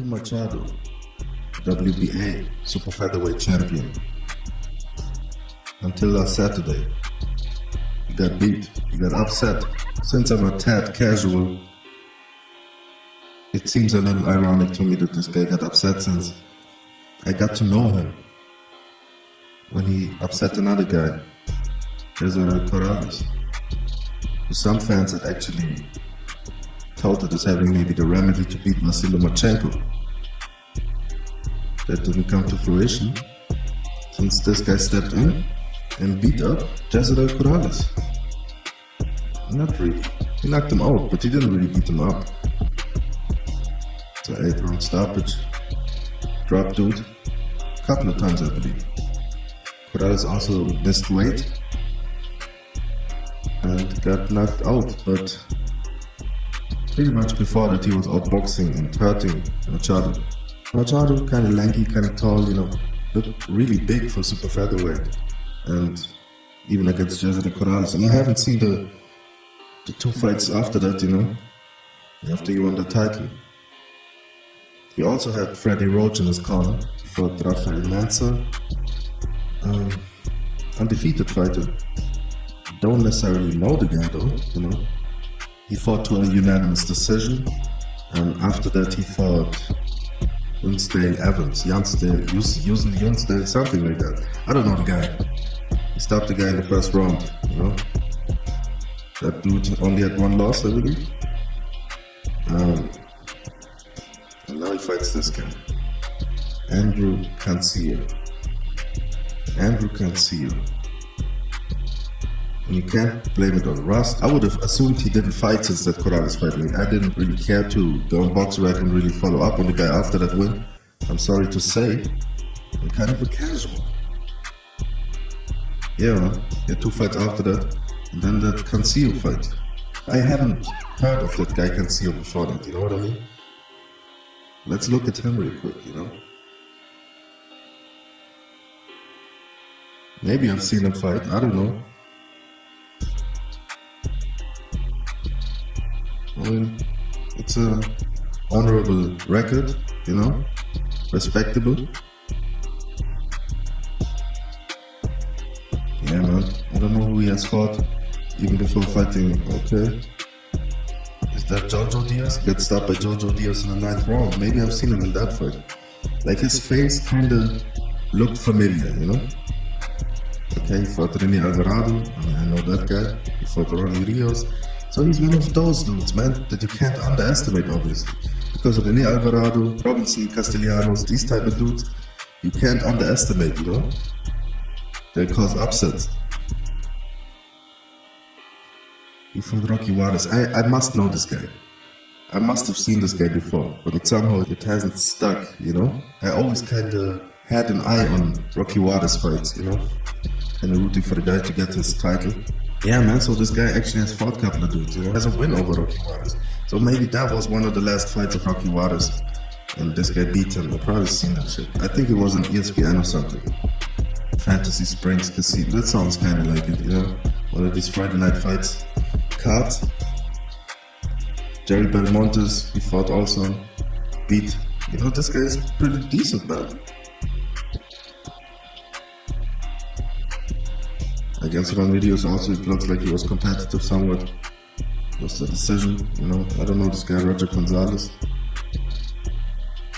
Machado, WBA super featherweight champion. Until last Saturday, he got beat, he got upset. Since I'm a tad casual, it seems a little ironic to me that this guy got upset since I got to know him when he upset another guy, Cesar Corrales, who some fans had actually touted as having maybe the remedy to beat Vasily Lomachenko. That didn't come to fruition since this guy stepped in and beat up Cesar Corrales. Not really. He knocked him out, but he didn't really beat him up. It's an 8-round stoppage. Dropped dude. Couple of times, I believe. Corrales also missed weight and got knocked out, but pretty much before that he was outboxing and hurting Machado. Machado, kind of lanky, kind of tall, looked really big for super featherweight, and even against Cesar Corrales. And I haven't seen the two fights after that, after he won the title. He also had Freddie Roach in his corner. He fought Rafael Mansa, undefeated fighter. Don't necessarily know the guy though, He fought to a unanimous decision, and after that he fought Yunsdale Evans, Yunsdale, something like that. I don't know the guy. He stopped the guy in the first round, That dude only had one loss, I believe. And now he fights this guy, Andrew Cancio. And you can't blame it on rust. I would have assumed he didn't fight since that Corrales fight. I didn't really care to go on BoxRec and really follow up on the guy after that win. I'm sorry to say, I'm kind of a casual. Yeah, two fights after that, and then that Cancio fight. I haven't heard of that guy Cancio before that, you know what I mean? Let's look at him real quick, Maybe I've seen him fight, I don't know. I mean, it's a honorable record, respectable. Yeah, man, I don't know who he has fought even before fighting. Okay, is that Jojo Diaz? Gets stopped by Jojo Diaz in the 9th round. Maybe I've seen him in that fight. Like, his face kinda looked familiar, Okay, he fought Rene Alvarado, I know that guy. He fought Ronnie Rios. So he's one of those dudes, man, that you can't underestimate, obviously. Because Rene Alvarado, Robinson, Castellanos, these type of dudes, you can't underestimate, They cause upsets. He fought Rocky Juarez. I must know this guy. I must have seen this guy before, but somehow it hasn't stuck, I always kinda had an eye on Rocky Juarez fights, Kinda rooting for the guy to get his title. Yeah, man, so this guy actually has fought a couple of dudes, has a win over Rocky Juarez. So maybe that was one of the last fights of Rocky Juarez, and this guy beat him. I've probably seen that shit. I think it was on ESPN or something. Fantasy Springs Casino. That sounds kind of like it, One of these Friday night fights. Cards. Jerry Belmontes, he fought also. Beat. This guy is pretty decent, man. Against Ron videos also, it looks like he was competitive somewhat. Was the decision, I don't know this guy, Roger Gonzalez.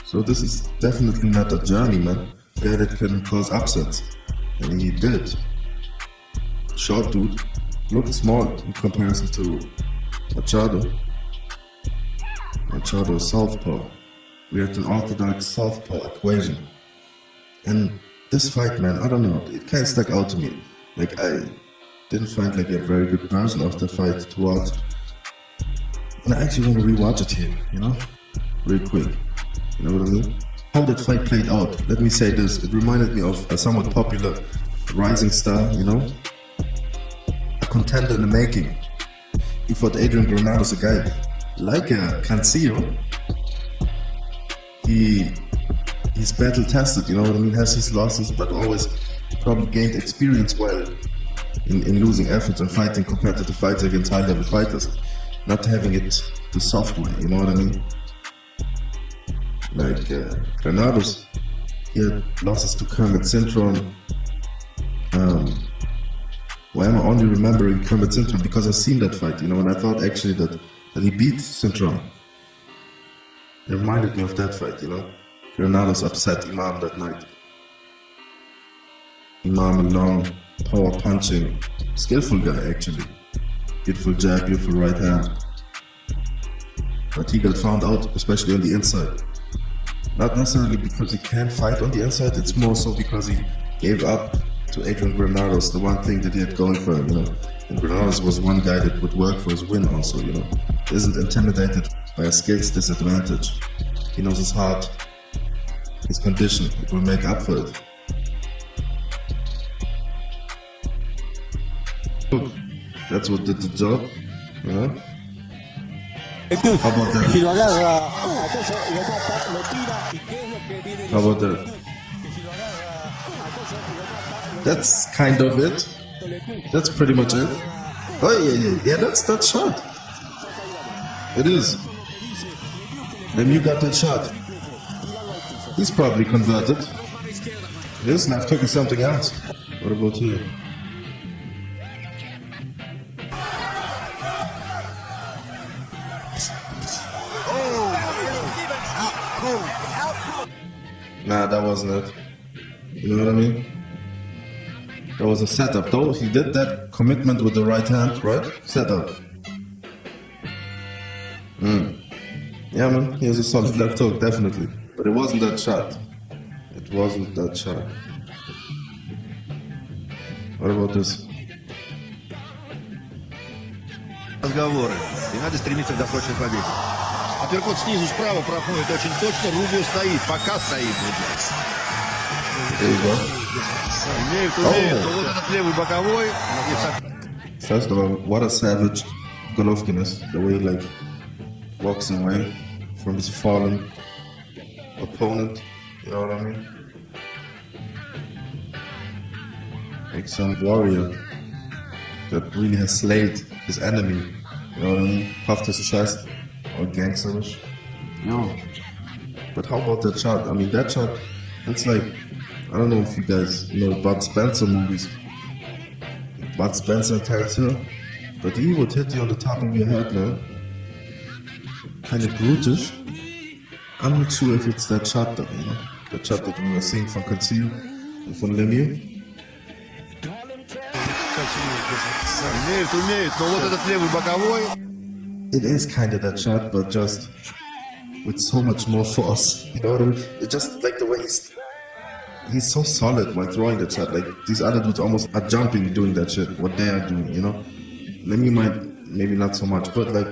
So this is definitely not a journey, man. A guy that can cause upsets. And he did. Short dude. Looked small in comparison to Machado. Machado is southpaw. We had an orthodox southpaw equation. And this fight, man, I don't know, it kind of stuck out to me. Like, I didn't find a very good version of the fight to watch. And I actually want to rewatch it here, real quick. You know what I mean? How that fight played out, let me say this, it reminded me of a somewhat popular rising star, a contender in the making. He fought Adrian Granados, a guy like Cancio. He's battle tested, has his losses, but always probably gained experience while in losing efforts and fighting competitive fights against high-level fighters, not having it the soft way, you know what I mean? Like Granados, he had losses to Kermit Syndrome. Why am I only remembering Kermit Syndrome? Because I've seen that fight, you know, and I thought actually that he beat Syndrome. It reminded me of that fight, you know. Granados upset Imam that night. Imam, a long, power punching, skillful guy actually. Beautiful jab, beautiful right hand. But he got found out, especially on the inside. Not necessarily because he can't fight on the inside, it's more so because he gave up to Adrian Granados, the one thing that he had going for him, you know. And Granados was one guy that would work for his win also, you know. Isn't intimidated by a skills disadvantage. He knows his heart, his condition, it will make up for it. That's what did the job, you know. How about that? How about that? That's kind of it. That's pretty much it. Oh yeah, that's that shot. It is. Then you got that shot. He's probably converted. Yes, now I've taken something else. What about you? Nah, that wasn't it. You know what I mean? That was a setup though. He did that commitment with the right hand, right? Setup. Yeah man, he has a solid left hook, definitely. But it wasn't that shot. It wasn't that shot. What about this? Разговоры. И надо стремиться к досрочной победе. Апперкот снизу справа проходит очень точно. Рубио стоит. Пока стоит. There you go. Умеет. Вот этот левый боковой. First of all, what a savage Golovkin is. The way he like walks away from his fallen opponent. You know what I mean? Like some warrior that really has slayed his enemy. You know what I mean? Puffed his chest. Or gangsterish. No. But how about that shot? I mean, that shot, it's like, I don't know if you guys know Bud Spencer movies. Bud Spencer and Terence Hill. But he would hit you on the top of your head, man. Kind of brutish. I'm not sure if it's that shot though, you know? That shot that we were seeing from Conceal and from Lemieux. Умеет. Но вот этот левый боковой. It is kind of that shot, but just with so much more force. You know what I mean? It's just like the way he's so solid while throwing that shot. Like these other dudes almost are jumping doing that shit. What they are doing, you know? Maybe not so much, but like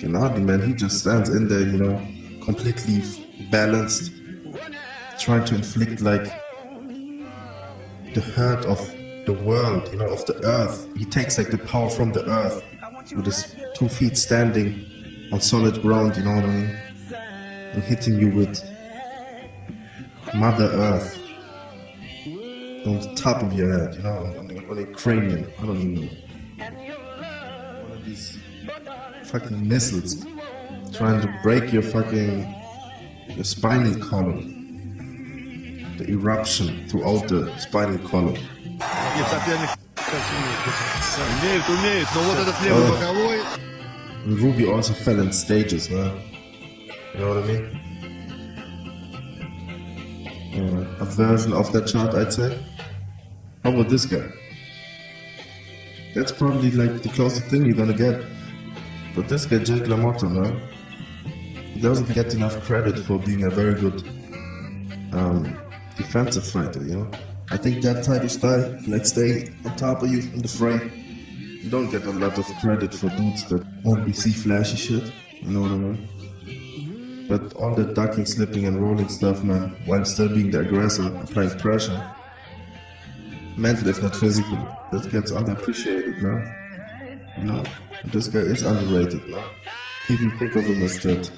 Gennady, man, he just stands in there, you know, completely balanced, trying to inflict like the hurt of the world, you know, of the earth. He takes like the power from the earth with his 2 feet standing on solid ground, you know what I mean? And hitting you with Mother Earth on the top of your head, you know, on a cranium, I don't even know. One of these fucking missiles trying to break your spinal column. The eruption throughout the spinal column. Умеет. Но вот этот левый боковой. Ruby also fell in stages, man. You know what I mean? A version of that chart, I'd say. How about this guy? That's probably like the closest thing you're gonna get. But this guy, Jake LaMotta, man, he doesn't get enough credit for being a very good defensive fighter, you know? I think that type of style, like stay on top of you in the frame, you don't get a lot of credit for dudes that only see flashy shit, you know what I mean? But all that ducking, slipping and rolling stuff, man, while still being the aggressor, applying pressure, mental if not physical, that gets underappreciated, man. You know, this guy is underrated, man. People think of him as that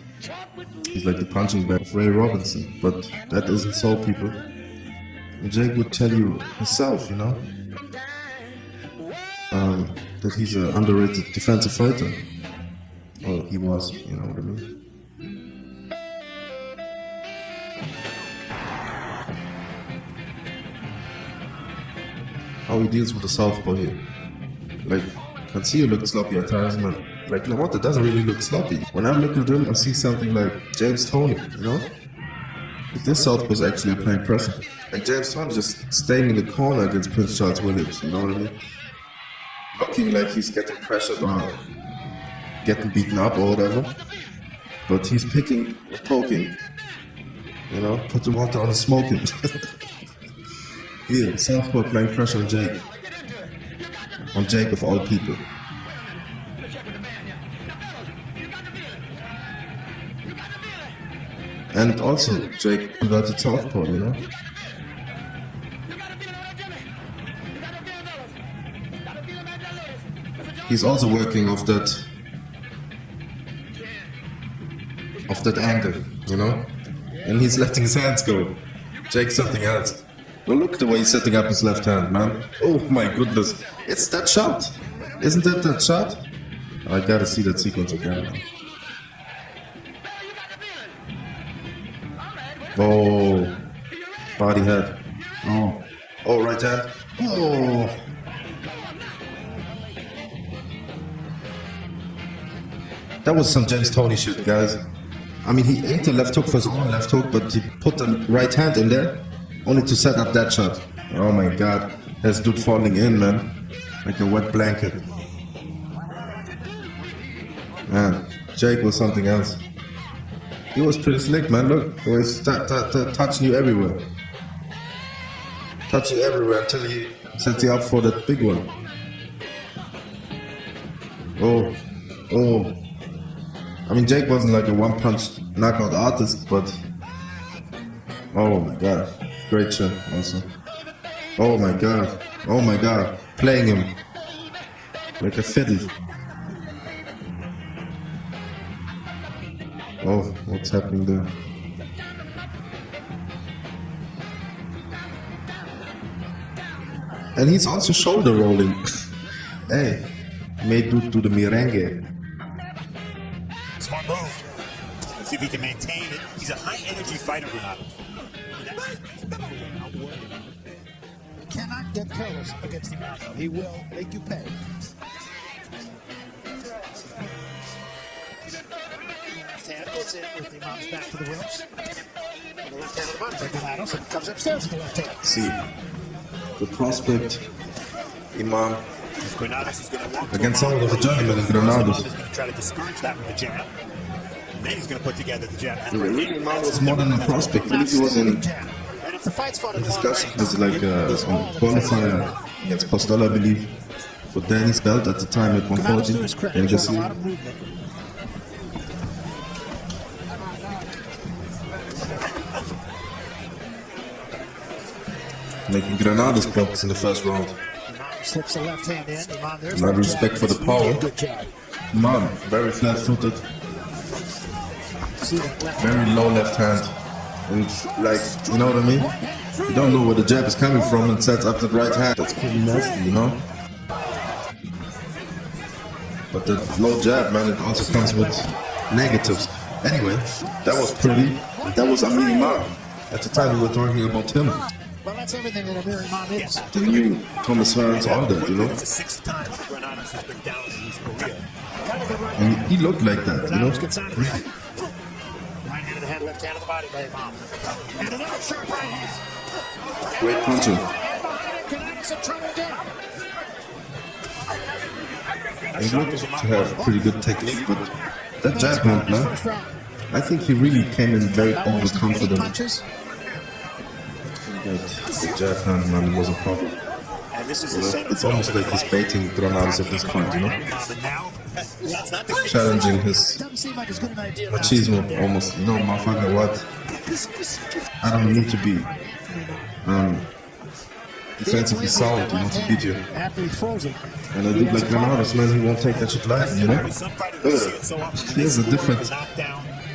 he's like the punching bag of Ray Robinson, but that isn't so, people. Jake would tell you himself, you know, that he's an underrated defensive fighter. Or he was, you know what I mean? how he deals with the southpaw here. Like, I can see he looked sloppy at times, man. Like, you know what? It doesn't really look sloppy. When I look at him, I see something like James Toney, you know? If this southpaw's actually applying pressure. Like, James Toney just staying in the corner against Prince Charles Williams, you know what I mean? Looking like he's getting pressured or getting beaten up or whatever. But he's picking or poking. You know, put the water on the smoking. Here, southpaw applying pressure on Jake. On Jake of all people. And also, Jake converted southpaw, you know? He's also working off that angle, you know? And he's letting his hands go. Jake's something else. Well, look the way he's setting up his left hand, man. Oh my goodness. It's that shot. Isn't that that shot? I gotta see that sequence again. Oh. Body head. Oh. Oh, right hand. Oh. That was some James Toney shit, guys. I mean, he ate the left hook for his own left hook, but he put the right hand in there only to set up that shot. Oh my god. There's dude falling in, man. Like a wet blanket. Man, Jake was something else. He was pretty slick, man. Look, he was touching you everywhere. Touching you everywhere until he sets you up for that big one. Oh. Oh. I mean, Jake wasn't like a one-punch knockout artist, but oh my god, great shot also. Oh my god, playing him like a fiddle. Oh, what's happening there? And he's also shoulder rolling. Hey, made dude do the merengue. Smart move. Let's see if he can maintain it. He's a high-energy fighter, Renato. You cannot get careless against him. He will make you pay. Left hand gets in with the arms back to the ropes. The left hand of the button. Renato comes upstairs with the left hand. See, the prospect, Imam, against some of the journeymen in Granados. He's going to try to discourage that with the jab. And then he's going to put together the jab. Imam was more than a prospect. I believe he was in discussion with like a qualifier against Postol, I believe, for Danny's belt at the time at 140. And just making Granados blocks in the first round. Slips the left hand in. A lot of respect for the power. Imam, very flat-footed. Very low left hand. And like, you know what I mean? You don't know where the jab is coming from and sets up the right hand. That's pretty nasty, you know? But the low jab, man, it also comes with negatives. Anyway, that was pretty. That was Amir Imam. At the time we were talking about him. Well, that's everything that Amir Imam is. The new Thomas Farrell's all that, you know? It's the sixth time Granados has been down in his career. And he looked like that, you know? Right hand of the head, left hand of the body by Imam. And another sharp right hand. Great puncher. Granados in trouble again. He looked to have pretty good technique, but that jab hand, man, I think he really came in very overconfident. Punches. The jab hand, man, was a problem. And this is It's almost like he's baiting Granados at this point, you know? now. That's not the Challenging his Doesn't seem like as good an idea. machismo almost. You know, motherfucker, what? I don't need to be defensively sound, you know, to beat you. After he's frozen. And I do like Granados, man, he won't take that shit lightly, you know? Look at that. He has a different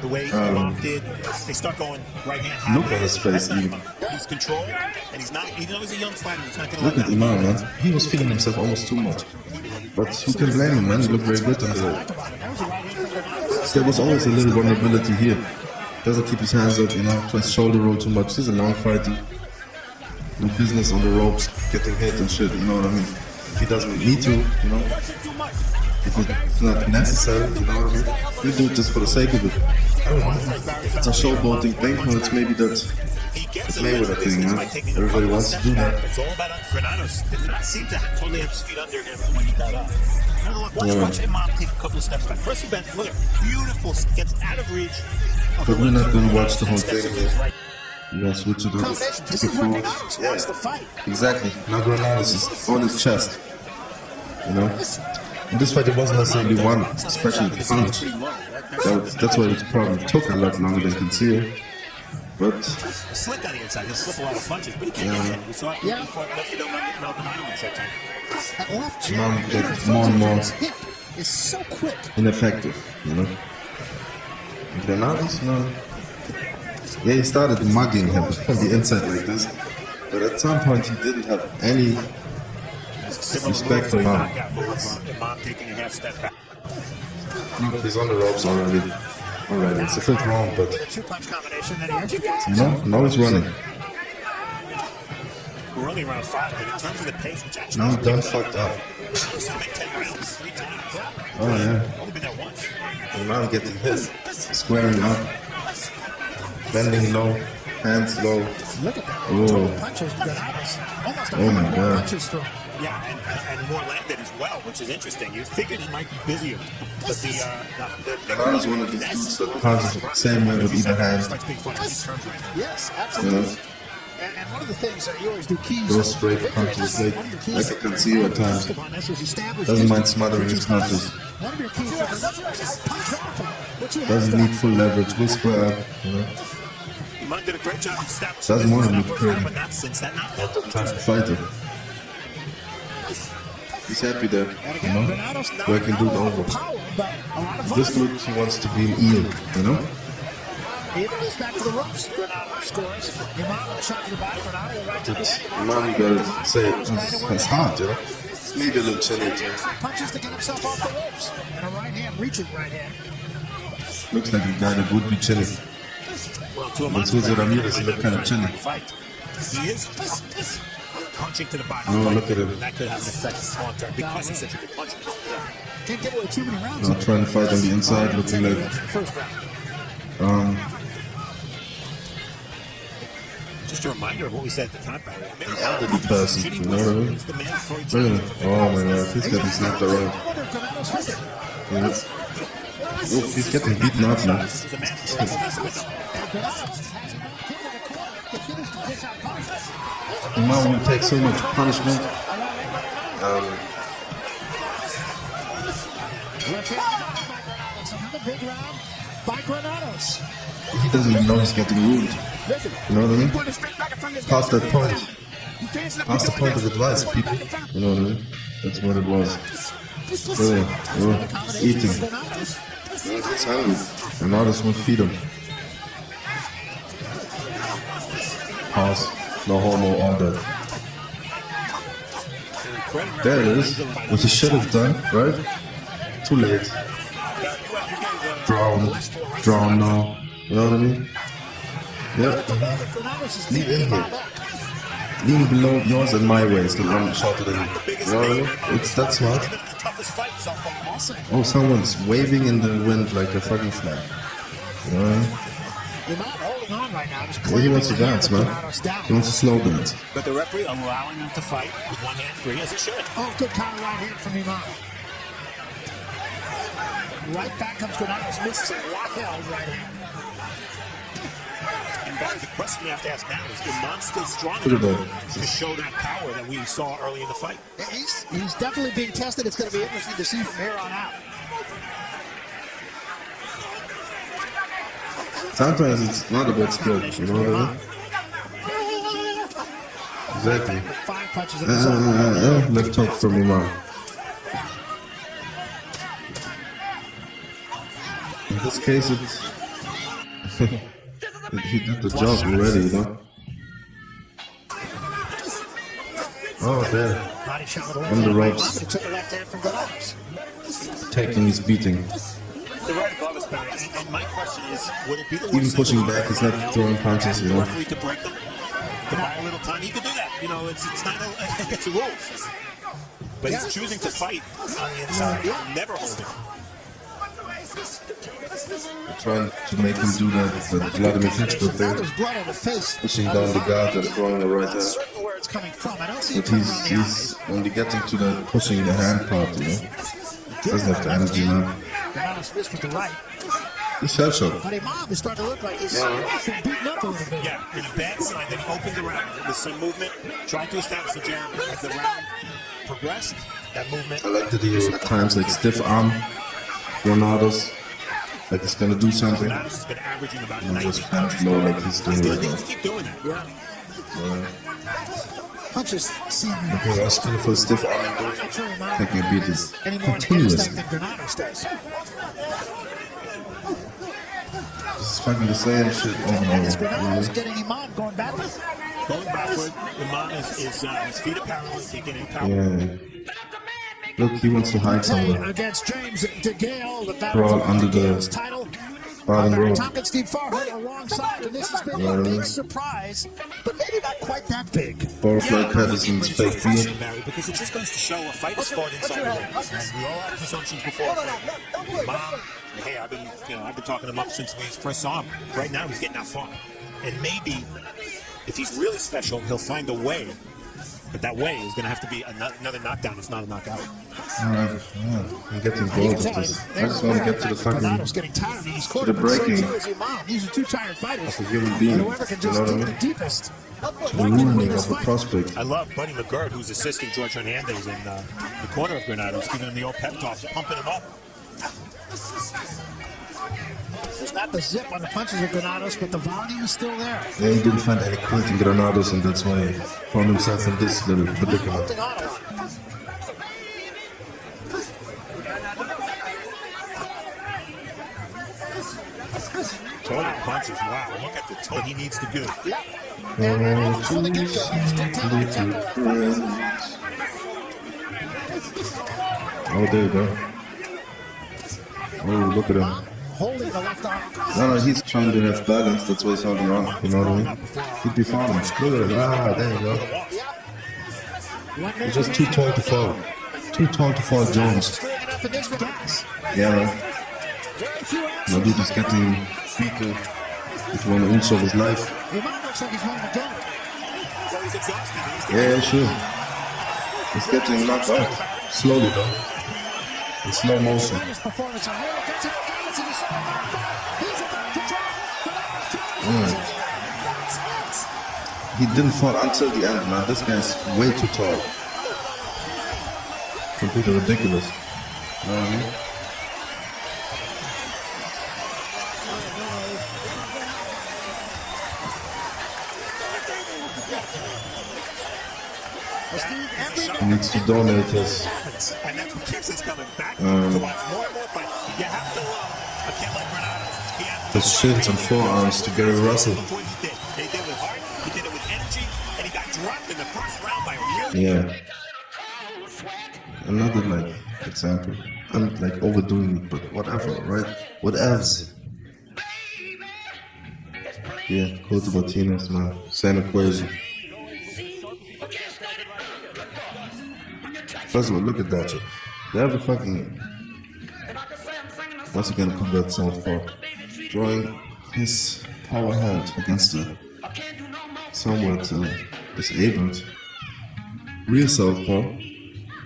the way Imam did, they start going right hand. look on his face, even. He's controlled, and he's not, even though he's a young fighter, he's not going to Look at Imam, man. He was feeling himself almost too much. But who can blame him, man? He looked very good on the... There was always a little vulnerability here. Doesn't keep his hands up, you know, tries to shoulder roll too much. He's a long fighter. no business on the ropes, getting hit and shit, you know what I mean? If he doesn't need to, you know? If it's not necessary, you know what I mean? You do it just for the sake of it. I don't know. If it's a showboating thing, or it's maybe that it's Mayweather thing, man. Everybody wants to do that. It's all about Granados. Did not seem to totally have his feet under him when he got up. Watch Imam take a couple of steps back. First he bent, look at beautiful, gets out of reach. But we're not gonna watch the whole thing here. You gotta switch it up. This is where Granados wants to fight. Exactly. Now Granados is on his chest. You know? In this fight, it wasn't necessarily one special punch. That's why it probably took a lot longer than concealed. But Slick on the inside, he'll slip a lot of punches, but he can't get hit. We saw it before That left Imam jab, gets more and more hit is so quick. ineffective, you know? Granados, no. Yeah, he started mugging him from the inside like this. But at some point, he didn't have any respect for Imam. Imam taking a half step back. He's on the ropes already. Alright, it's a bit wrong, but Two-punch combination that he executes. you know, now he's running. We're only around 5, but in terms of the pace, which actually Now he's done fucked up. was to make 10 rounds 3 times. Oh yeah. Only been there once. And now getting hit. Squaring up. Bending low. Hands low. Look at that. Oh. Total punches, Granados. Almost Oh my 100 more God. punches thrown. Yeah, and more landed as well, which is interesting. You figured he might be busier, but the Granados one of these dudes that punches the same way with either hand. Yes, You absolutely. know? And one of the things that you always do keys. Goes straight punches like I can see you at times. Doesn't mind smothering his punches. One of your keys for Granados is punch off him, which he has Doesn't done. need full leverage. Will square up. You know? Imam did a great job of establishing Doesn't want to this look setup, pretty. but not since that knockdown. Not the time to fight him. He's happy there. And You again, know? Granados not Working dude all over. power, but a lot of This volume. dude, he wants to be an eel. You know? Even goes back to the ropes. Granados scores. Imam shot to the body. Granados right to the It's, head. Imam, you gotta say it's hard, you know? Maybe a little chilly too. Punches to get himself off the ropes. And a right hand, reaching right hand. Looks like a guy that would be chilly. Well, to a But Suzy Ramirez, he looked kind of chilly. fight. He is punching to the body. Oh, look at him. And that could have an effect long term because he's such a good puncher. Can't get away too many rounds. Not trying to fight on the inside, looking like First round. Just a reminder of what we said at the top. an elderly person, you know what I mean? He's the mandatory Really? champion. Oh my god, he's getting snapped around. I wonder if Granados hit it. You know? Oof, he's getting beaten up now. He's a mandatory champion. And Granados has him pinned in the corner. Continues to dish out punches. Imam will take so much punishment. Left hand. It's another big round by Granados. He doesn't even know he's getting ruined. Listen. You know what I mean? Put it straight back in front of his Past that guy. point. He fans up Past the the point of door. advice, people. You know what I mean? That's what it was. Brilliant. Oh, eating. He's hungry. And others will feed him. Pause. No homo on that. There it is. What he should have done, right? Too late. Drawn now. You know what I mean? Yep. Lean in here. Lean below yours and my waist and I'm shorter than you. You know what I mean? It's that smart. Oh, someone's waving in the wind like a fucking flag. You know what I mean? You're not holding on right now. Just Well, he wants to clamping dance, the hand man. of Granados down. He wants to slow dance. But the referee allowing him to fight with one hand free as he should. Oh, good counter right hand from Imam. Right back comes Granados, misses it. Lock held right hand. And Barry, the question we have to ask now is Imam still strong Look at enough that. to show that power that we saw early in the fight? He's definitely being tested. It's going to be interesting to see from here on out. Sometimes it's not about skill, you know what I mean? Exactly. 5 punches in the zone. Left hook from Imam. In this case, it's he did the job already, you know. Oh, there, Body shot with a on the left ropes, hand. He took a left hand from Granados. taking his beating. They're right above us, Barry. And my question is, would it be the Even worst pushing thing back, he's not throwing punches, you know. referee to break them? to buy a little time, he could do that. You know, it's not against the rules. But he's choosing to fight on the inside, never holding. Trying to make him do that Vladimir Klitschko thing, pushing down the guard and throwing the right hand. But he's only getting to the pushing the hand part, you know. Doesn't have the energy now. He's shell shocked. But Imam is starting to look like he's beaten up a little bit. Yeah, it's a bad sign that he opened the round with some movement, tried to establish the jab. As the round progressed, that movement. I like that he at times like stiff arm Granados, like he's gonna do something. Granados has been averaging about And 90. just bend low like he's doing He right needs now. to keep doing that. Yeah. Punches seem Okay, how skillful stiff arm taking a beat is any more continuous. than Granados does. It's fucking the same shit over and Is over. Granados Really. getting Imam going backward? Going backward, Imam is his feet are parallel, he's getting power. Yeah. Look, he wants to hide somewhere. Against James DeGale, the battle Crawl for under DeGale's the title. bottom Barry rope. Tompkins, Steve Farhood alongside, and this has been Yeah, a big yeah. surprise, but maybe not quite that big. Butterfly Patterson's fake beard. Barry, because it's just goes to show a fight is fought inside the ring. And we all have presumptions before. Mom, hey, I've been talking him up since we first saw him. Right now, he's getting outfought, and maybe if he's really special, he'll find a way. But that way is going to have to be another knockdown. It's not a knockout. Alright, yeah, I'm getting bored of this. I just want to get to the fucking Granados getting tired. He's to the breaking These are two tired fighters. of a human being. And You whoever can know just what I dig mean? the deepest. The ruining of a prospect. I love Buddy McGirt, who's assisting George Hernandez in the corner of Granados, giving him the old pep talk, pumping him up. There's not the zip on the punches of Granados, but the volume is still there. Yeah, he didn't find any quit in Granados, and that's why he found himself in this little predicament. Holding on a lot. Total punches, wow, look at the toe he needs to do. Yeah. And from the get-go, he's dictating the tempo of fights. Oh, there you go. Oh, look at him. Holding the left arm. No, he's trying to have balance, that's why he's holding on, you know what I mean? He'd be falling. Look at him. Ah, there you go. He's just too tall to fall. Too tall to fall, Jones. Straight enough in this reverse. Yeah, man. Very few answers. My dude is getting weaker with 1 inch of his life. Imam looks like he's ready to go. So he's exhausted. Yeah, sure. He's getting knocked out. Slowly, though. In slow motion. His performance on here. Gets it against and he's about to drop. He didn't fall until the end, man. This guy's way too tall. Completely ridiculous. You know what I mean? He needs to donate his. And that's what keeps us coming back to watch more and more fights. You have to love a kid like Granados. He had His shins and forearms to Gary Russell. what he did. He did it with heart, he did it with energy, and he got dropped in the first round by a really Yeah. Another like example. I'm like overdoing it, but whatever, right? Whatevs. Yeah, Cody Martinez, man. Same equation. First of all, look at that shit. They have a fucking. Once again, convert southpaw. Drawing his power hand against the somewhat disabled rear southpaw.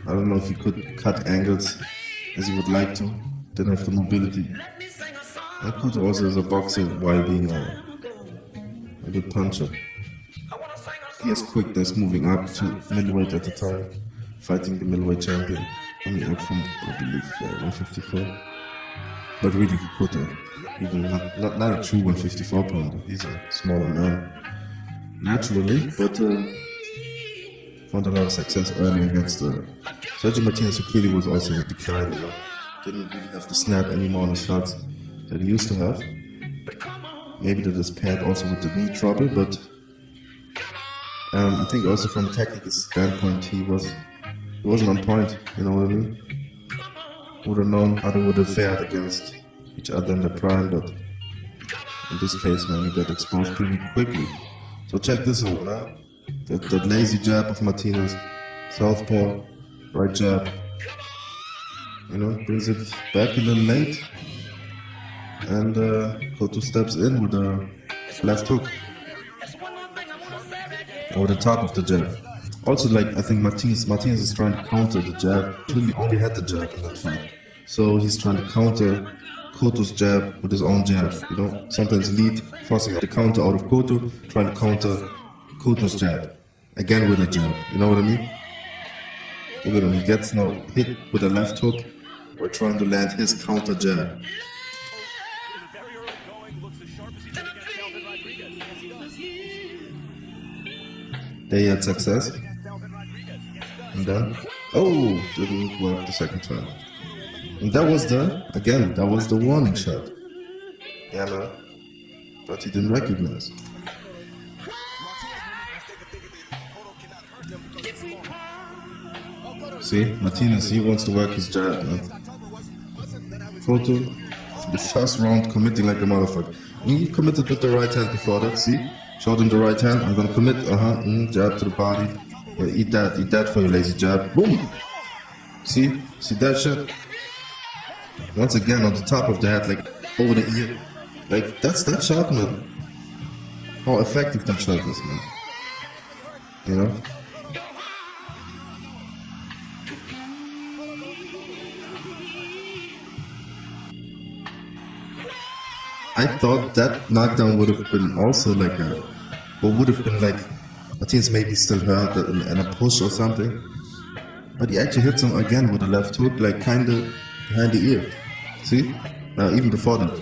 I don't know if he could cut angles as he would like to. Didn't have the mobility. I could also as a boxer while being a good puncher. He has quickness moving up to middleweight at the time, fighting the middleweight champion. I mean, up from, I believe, 154. But really, he could even not a true 154 pounder. He's a smaller man naturally, but found a lot of success early against Sergio Martinez, who clearly was also in decline. You know? Didn't really have to snap any more on the shots that he used to have. Maybe that is paired also with the knee trouble, but I think also from a technical standpoint, he wasn't on point. You know what I mean? Would have known how they would have fared against each other in the prime, but in this case, man, he got exposed pretty quickly. So check this out, man. That lazy jab of Martinez, southpaw, right jab. You know, brings it back a little late. And Cotto steps in with a left hook. Over the top of the jab. Also, like, I think Martinez is trying to counter the jab. He only had the jab in that fight. So he's trying to counter Cotto's jab with his own jab. You know, sometimes lead, forcing the counter out of Cotto, trying to counter Cotto's jab. Again with a jab. You know what I mean? Look at him, he gets now hit with a left hook. We're trying to land his counter jab. They had success. And then, oh, didn't work the second time. And that was the warning shot. Yeah, man. But he didn't recognize. See, Martinez, he wants to work his jab, man. Cotto, the first round committing like a motherfucker. He committed with the right hand before that, see? Showed him the right hand, I'm gonna commit, jab to the body. Yeah, eat that for your lazy jab. Boom! See that shit? Once again on the top of the head, like over the ear. Like, that's that shot, man. How effective that shot is, man. You know? I thought that knockdown would have been also like Martinez maybe still hurt and a push or something. But he actually hits him again with a left hook, like kinda behind the ear. See? Now even before that.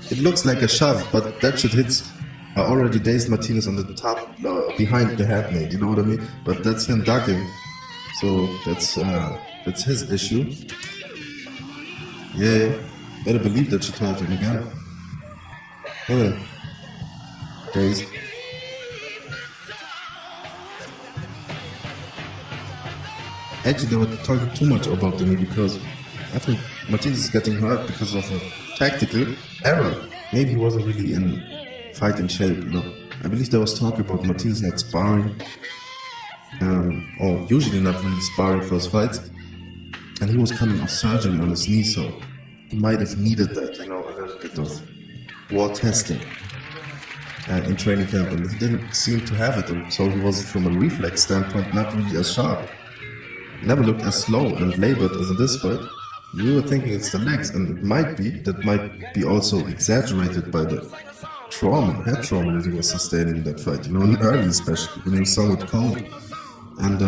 It looks like a shove, but that shit hits already dazed Martinez on the top, behind the head, mate, you know what I mean? But that's him ducking. So that's his issue. Yeah, better believe that she told him again. Yeah. Dazed. Actually, they were talking too much about the knee because I think Martinez is getting hurt because of a tactical error. Maybe he wasn't really in fighting shape, you know. I believe there was talk about Martinez not sparring, or usually not really sparring for his fights. And he was coming off surgery on his knee, so he might have needed that, you know, a little bit of war testing in training camp, and he didn't seem to have it, so he was, from a reflex standpoint, not really as sharp. Never looked as slow and labored as in this fight. You were thinking it's the legs, and it might be also exaggerated by the head trauma that he was sustaining in that fight, you know, early especially, when he was somewhat cold. And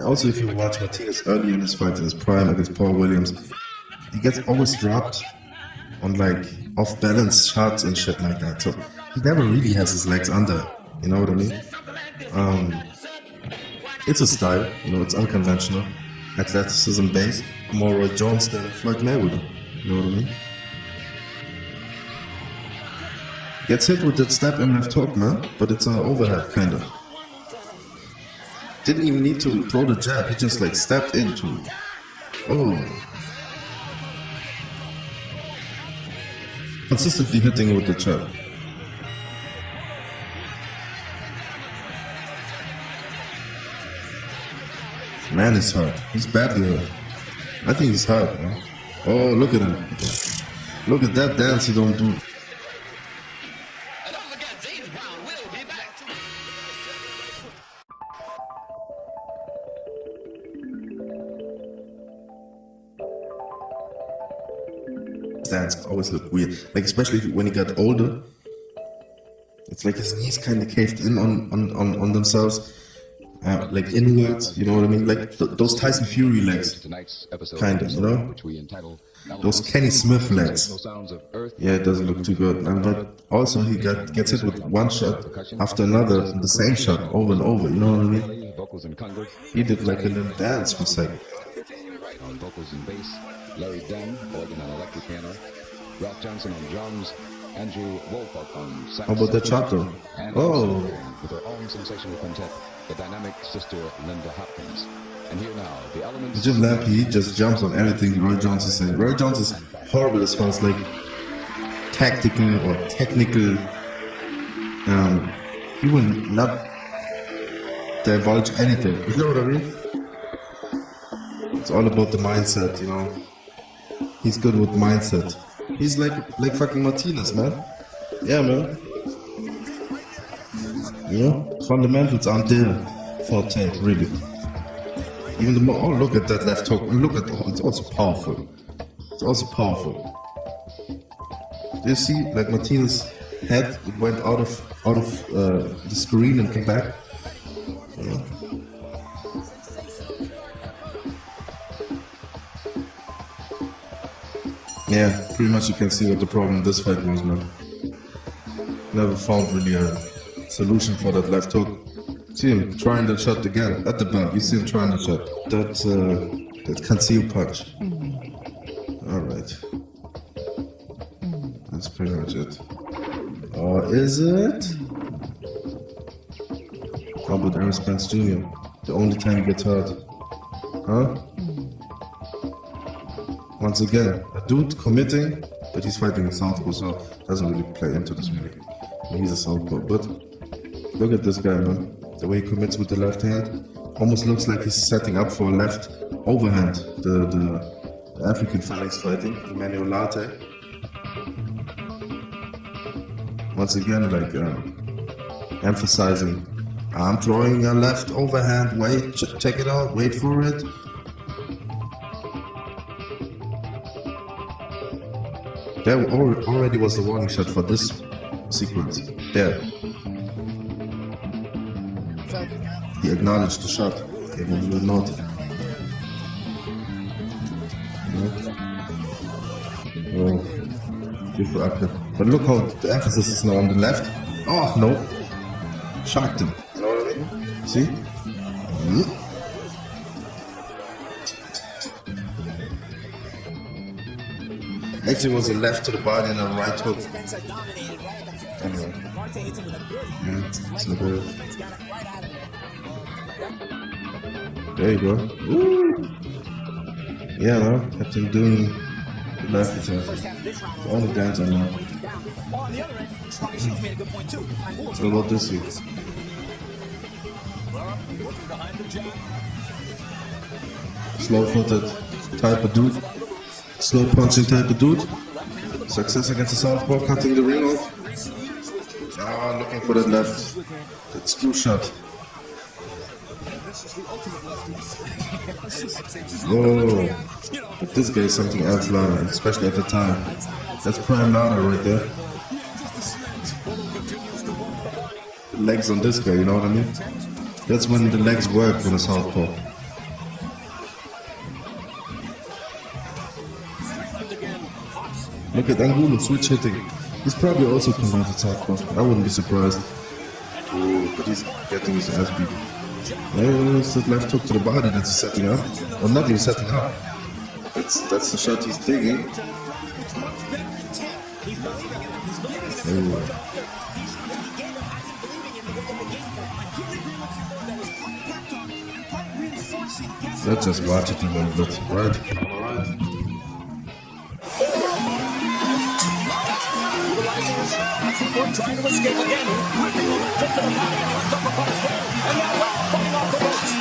also, if you watch Martinez early in his fight, in his prime against Paul Williams, he gets always dropped on like off-balance shots and shit like that. So he never really has his legs under, you know what I mean? It's a style, you know, it's unconventional, athleticism based, more Roy Jones than Floyd Mayweather, you know what I mean? Gets hit with that step and left hook, man, but it's an overhead kinda. Didn't even need to throw the jab, he just like stepped into it. Oh. Consistently hitting with the jab. Man is hurt. He's badly hurt. I think he's hurt, man. Oh, look at him. Look at that dance he don't do. Dance always looked weird, like especially when he got older. It's like his knees kind of caved in on themselves, like inwards. You know what I mean? Like those Tyson Fury legs, kind of. You know, those Kenny Smith legs. Yeah, it doesn't look too good. But also he gets hit with one shot after another, the same shot over and over. You know what I mean? He did like a little dance for a second. On vocals and bass, Larry Dunn, organ and electric piano, Ralph Johnson on drums, Andrew Wolford on sax. How about that shot though? Oh! With her own sensational quintet, the dynamic sister Linda Hopkins. And here now, the elements... Jim Lampley, he just jumps on everything Roy Jones is saying. Roy Jones is horrible as far as like tactical or technical. He will not divulge anything. You know what I mean? It's all about the mindset, you know. He's good with mindset. He's like fucking Martinez, man. Yeah, man. You know, fundamentals aren't there for Ted, really. Even the more, oh, look at that left hook. Look at, oh, it's also powerful. It's also powerful. Do you see, like Martinez' head, it went out of the screen and came back. Yeah. Yeah, pretty much you can see what the problem in this fight was, man. Never found really a solution for that left hook. See him trying that shot again at the back. You see him trying the shot. That conceal punch. Alright. That's pretty much it. Or is it? How about Aaron Spence Jr.? The only time he gets hurt. Huh? Once again, a dude committing, but he's fighting a southpaw, so doesn't really play into this really. He's a southpaw, but look at this guy, man. The way he commits with the left hand, almost looks like he's setting up for a left overhand. The African Felix fighting, Emmanuel Latte. Once again, like emphasizing, I'm throwing a left overhand, wait, check it out, wait for it. There already was the warning shot for this sequence. There. He acknowledged the shot. Gave him a little nod. Oh, beautiful upper. But look how the emphasis is now on the left. Oh, no. Shocked him. You know what I mean? See? Actually, it was a left to the body and a right hook. Anyway. Yeah, it's not good. There you go. Woo! Yeah, man. Kept him doing the left attack. It's all the dance I know. What about this week? Slow-footed type of dude. Slow punching type of dude. Success against the southpaw, cutting the ring off. Ah, looking for that left. That screw shot. Whoa. But this guy is something else, Lara, especially at the time. That's prime Lara right there. The legs on this guy, you know what I mean? That's when the legs work on a southpaw. Look at Angulo switch hitting. He's probably also converted southpaw. I wouldn't be surprised. Oh, but he's getting his ass beat. It's that left hook to the body that he's setting up. Or not even setting up. That's the shot he's digging. Oh. Let's just watch it a little bit, right? Alright. Trying to escape again, ripping on the foot to the body, and now falling off the ropes.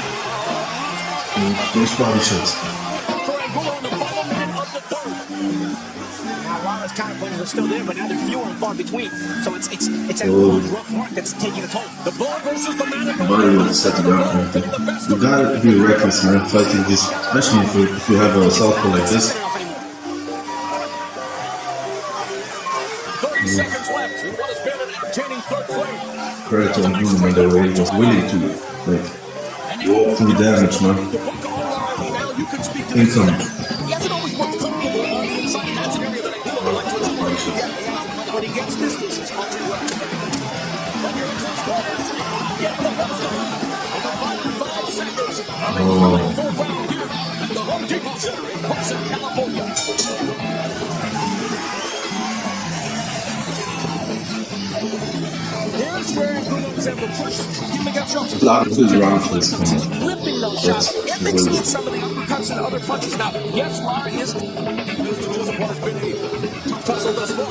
Those body shots. For Angulo in the final minute of the third. Now Lara's counterpunches are still there, but now they're fewer and far between. So it's Angulo's rough mark that's taking a toll. The blow versus the man. Body was setting up right there. You gotta be reckless, man, fighting this, especially if you have a southpaw like this. 30 seconds left in what has been an entertaining third frame. Credit to Angulo, man, the way he was willing to walk through damage, man. Income. He hasn't always worked comfortable on the inside, and that's an area that Angulo would like to explore. But he gets distance, it's punching well. But here it comes forward. Get the best of it. In the final 5 seconds. Oh. Full round here at the Home Depot Center in Carson, California. Here's where Angulo's able to push. He may get shots. A lot of good round for this one. Flipping those shots. It mixing in some of the uppercuts and other punches. Now, yes, Lara is used to what has been a tough tussle thus far.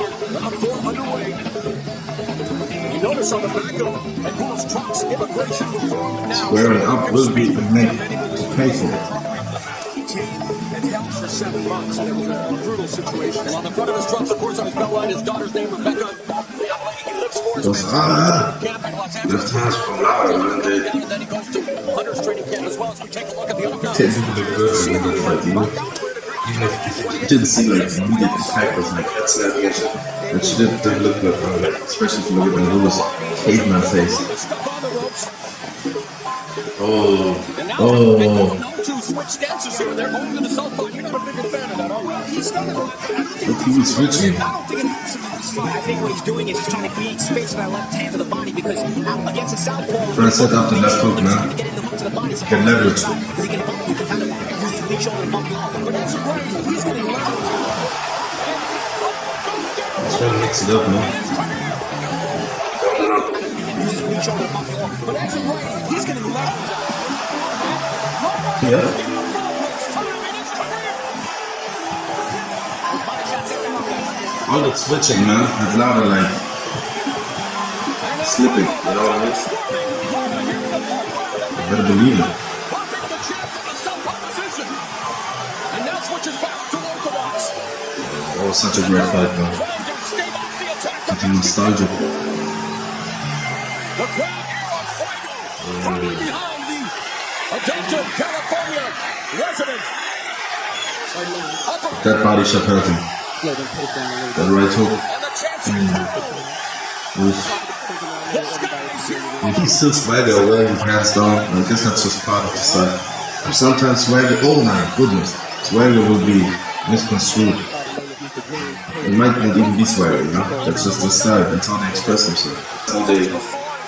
this on the back of Angulo's truck's immigration reform now. Squaring up will be the neck to pay for it. And held for 7 months. It was a brutal situation. And on the front of his truck, of course, on his belt line, his daughter's name, Rebecca. The young lady he lives for. Those left hands from Lara, man. And then he goes to Hunter's training camp as well as we take a look at the other guys. Didn't look good in the fight, you know? Even if it didn't seem like immediate impact was like that navigation. That shit didn't look good, especially if you look at the Lewis caveman face. Oh. Two switch stances here. They're going to the southpaw. You're not a big fan of that, are you? Look, he was switching. I think what he's doing is he's trying to create space for that left hand to the body because against the southpaw, Trying to set up the left hook, man. get in the hook to the body. So Get leverage. because he can bump, he can kind of use his weak shoulder and bump off. But that's right. He's getting leverage. Let's try to mix it up, man. Use his weak shoulder and bump off. But that's right. He's getting leverage. Yeah. All that switching, man, had Lara like slipping, you know what I mean? You better believe it. That was such a great fight, man. Getting nostalgic. That body shot hurt him. That right hook. And he's still swagger wearing his hands down. I guess that's just part of the style. Sometimes swagger, oh my goodness, swagger will be misconstrued. It might not even be swagger, you know? That's just the style. That's how they express themselves. That's how they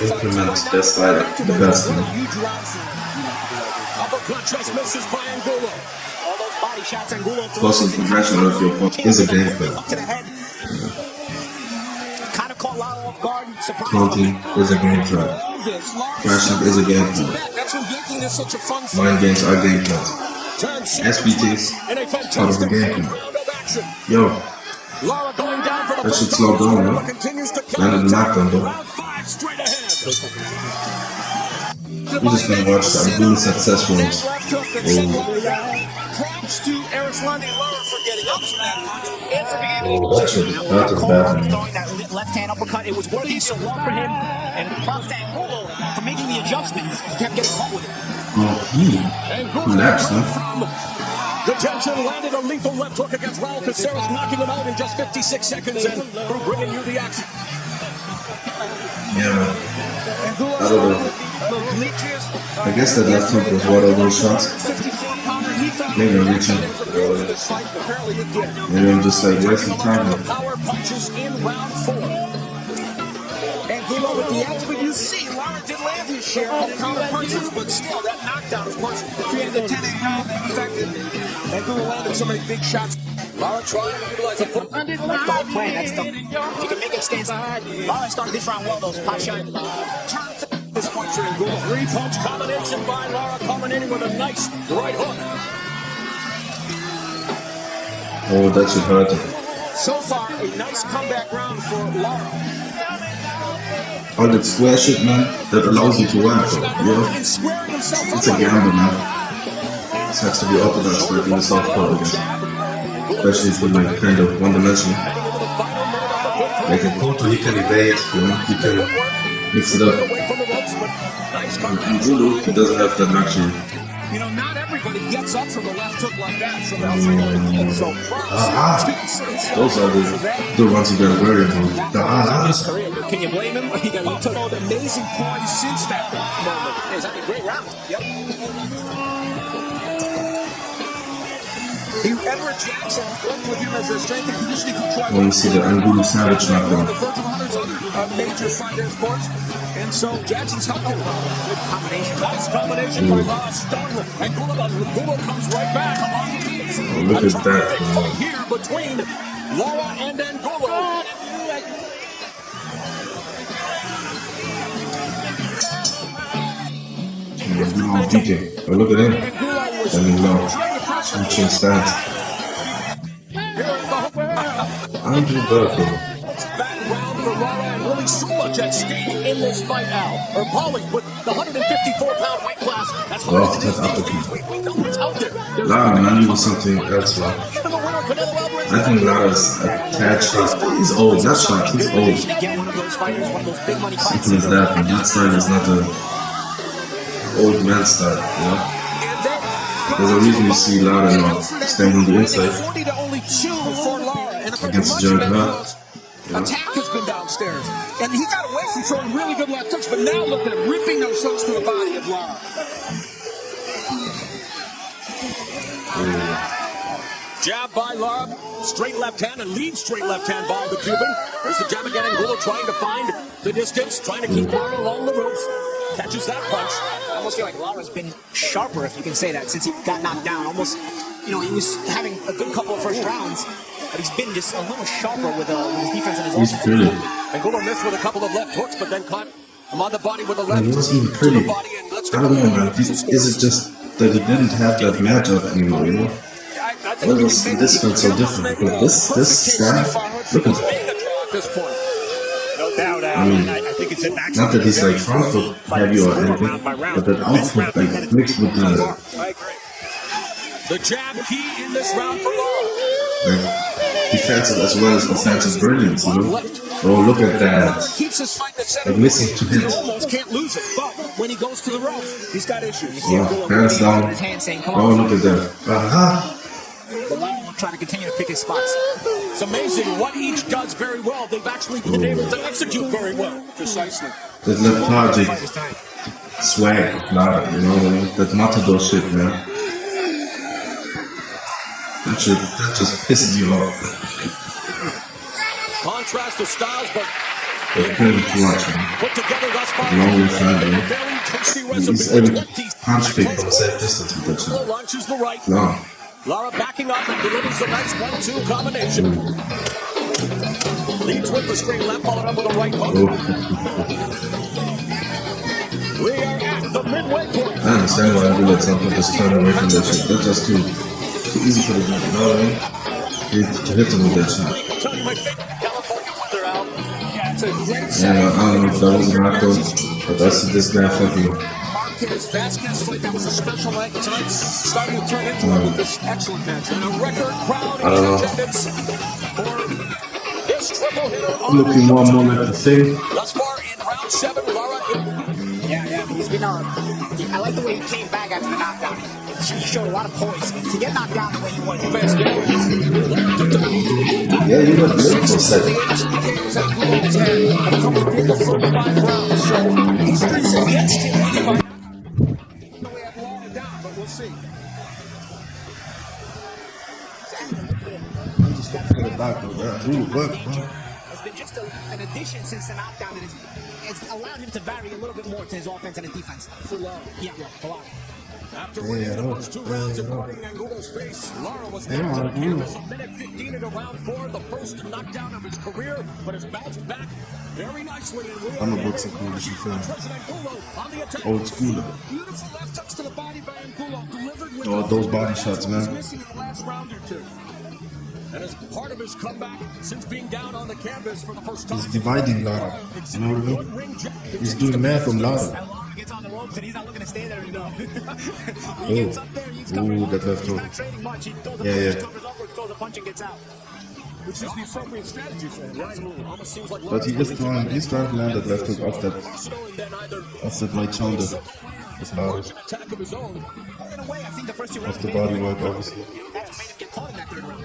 implement their style the best, you know? Plus, the progression of your punch is a game plan. Taunting is a game plan. Crashing is a game plan. Mind games are game plans. SPTs, part of the game plan. Yo, that shit slowed down, man. Landed the knockdown, though. We're just gonna watch the Angulo success rules. Oh, that shit, that was bad, man. That left hand uppercut, it was working so well for him, and props to Angulo for making the adjustments. He kept getting caught with it. Oh, he collapsed, man. Detention landed a lethal left hook against Raul Caceres, knocking him out in just 56 seconds. And we're bringing you the action. Yeah, man. I don't know. I guess that left hook was one of those shots. Maybe I'm reaching. Maybe I'm just like wasting time. Power punches in round 4. Angulo with the edge, but you see, Lara did land his share of counter punches, but still, that knockdown, of course, created the 10 effective. Angulo landed so many big shots. Lara trying to utilize a foot. Plan, that's the, if you can make it stand side. Lara started this round well, those pot shot. This punch for Angulo. 3-punch combination by Lara, culminating with a nice right hook. Oh, that should hurt him. So far, a nice comeback round for Lara. All that square shit, man, that allows you to work, you know? It's a gamble, man. It has to be orthodox working the southpaw again. Especially if you're like kind of one-dimensional. Like in Koto, he can evade, you know, he can mix it up. In Judo, he doesn't have that luxury. You know, not everybody gets up from the left hook like that. So Those are the ones you gotta worry about. The can you blame him? He took an amazing points since that moment. It's a great round. Yep. Edward Jackson worked with him as a strength and conditioning coach. When you see the Angulo Savage knockdown. The Virgil Hunter's other major fight in sports. And so Jackson's helping him. Good combination. Nice combination by Lara Starler. And Angulo comes right back. Oh, look at that. Fight here between Lara and Angulo. Angulo DJ. Oh, look at him. Standing low. Switching stance. Andrew Burke. for Lara, and really so much at stake in this fight, Al. Or Paulie, with the 154-pound weight class. That's hard Oh, as it that's is up these to days. We know what's out there. There's Lara, man, he was something else, man. the winner, Canelo Alvarez. I think Lara's a tad sharp. He's old, not sharp, he's old. Get one of those fighters, one of those big money fights. Simple as that, but that style is not a old man style, you know? There's a reason you see Lara now standing on the inside 40 to only 2 for Lara. And if against Jared Hart. attack has been downstairs. And he got away from throwing really good left hooks, but now look at him ripping those hooks to the body of Lara. Jab by Lara, straight left hand, and lead straight left hand by the Cuban. There's the jab again, Angulo trying to find the distance, trying to keep Lara along the ropes. Catches that punch. I almost feel like Lara's been sharper, if you can say that, since he got knocked down. Almost, he was having a good couple of first rounds, but he's been just a little sharper with his defense and his He's offense. pretty. Angulo missed with a couple of left hooks, but then caught him on the body with a left He hook wasn't even to pretty. the body. And let's I don't know, man. Is it just that he didn't have that matchup anymore, you know? Why was this one so different? Because this guy, look at him. No doubt, Al. I mean, I think it's a match. Not that he's like front foot heavy or anything, but that outfit like mixed with the I agree. The jab key in this round for Lara. like defensive as well as offensive brilliance, you know? Oh, look at that. Keeps his fight at center. Like missing to He hit. almost can't lose it, but when he goes to the ropes, he's got issues. Oh, hands down. His hand saying, come Oh, on. look at that. Aha! But Lara will try to continue to pick his spots. It's amazing what each does very well. They've actually been able to execute very well. Precisely. That lethargic swag, Lara, you know what I mean? That matador shit, man. That just pisses you off. Contrast to styles, but But pretty too much, man. put together thus far. Long way fine, man. Very tasty He's recipe. able to punch people from a safe distance with that shit. Launches the right. No. Lara backing up and delivers the nice 1-2 combination. Leads with the straight left, followed up with a right hook. Oh. We are at the midway point. I understand why I do let some people just turn away from that shit. That's just too easy for the game, you know what I mean? To hit them with that shit. I'll tell you my favorite California weather out. Yeah, it's a great Yeah, I don't know if that was a knockout, but that's this guy fucking. Marquez Vasquez fight that was a special night tonight, starting to turn into one with this excellent match. And a record crowd in attendance for this triple hitter. Looking more and more like the thing. Thus far in round 7, Lara. Yeah, he's been I like the way he came back after the knockdown. He showed a lot of poise. To get knocked down the way he was. Yeah, you look late for a second. It's been just an addition since the knockdown that has allowed him to vary a little bit more to his offense and his defense. Yeah, a lot. After winning the first 2 rounds and guarding Angulo's face, Lara was knocked to the canvas a minute 15 into round 4, the first knockdown of his career, but has bounced back very nicely. I'm a boxing coalition fan. Old schooler. Beautiful left touch to the body by Angulo, delivered with Oh, those body shots, man. missing in the last round or two. And as part of his comeback since being down on the canvas for the first time. He's dividing Lara. You know what I mean? He's doing math on Lara. Lara gets on the ropes and he's not looking to stay there anymore. Oh. He gets up there, he's Ooh, that left he's hook. not trading much. He throws a Yeah, punch, yeah. covers upwards, throws a punch and gets out. Which is the appropriate strategy for him, right? Almost seems like But he's trying to land that left hook off that right shoulder. It's Lara. attack of his own. In a way, I think the first 2 rounds Off the body work, obviously. that's made him get caught in that 3rd round.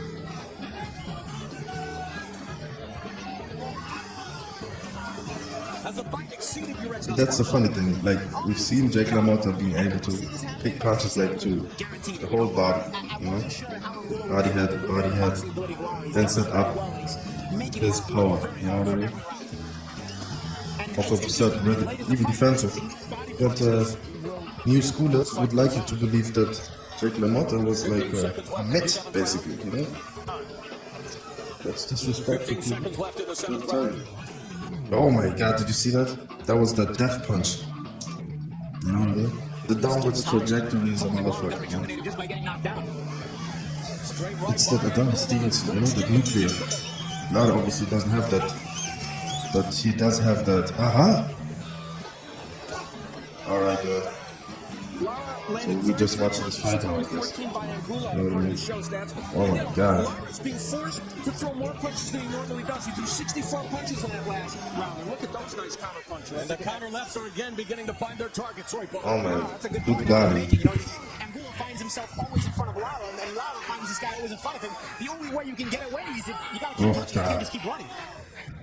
Has the fight exceeded your expectations? That's the funny thing. Like, we've seen Jake LaMotta being able to pick punches like to the whole body, you know? Body head, then set up his power, you know what I mean? Also, to certain rhythm, even defensive. But new schoolers would like you to believe that Jake LaMotta was like a net, basically, you know? That's disrespectful to Seconds left in the the 7th round. time. Oh my god, did you see that? That was the death punch. You know what I mean? The downwards trajectory is a motherfucker. You know? Just by getting knocked down. It's that Adonis Stevenson, you know, that nuclear. Lara obviously doesn't have that but he does have that. Alright, so we just watched this fight now, I guess. You know what I mean? Oh my god. He's being forced to throw more punches than he normally does. He threw 64 punches in that last round. And look at those nice counter punches. And the counter lefts are again beginning to find their targets. Right, Oh man, good body. Angulo finds himself always in front of Lara, and then Lara finds this guy always in front of him. The only way you can get away is if you gotta keep punching, you can't just keep running.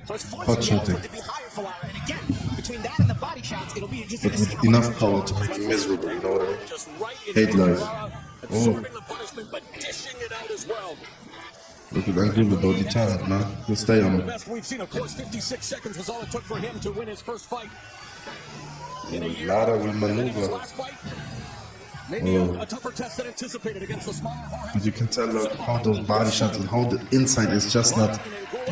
So it's forcing the output to be higher for Lara. And again, between that and the body shots, it'll be just But with enough power to make him miserable, you know what I mean? just right in Hate front of life. Lara, Oh. absorbing the punishment, but dishing it out as well. Look at Angulo though, determined, man. He'll stay on The him. best we've seen, of course, 56 seconds was all it took for him to win his first fight. In a year, Lara will his maneuver. last fight, maybe a tougher test than anticipated against the smaller Jorge. But you can tell how those body shots and how the inside is just not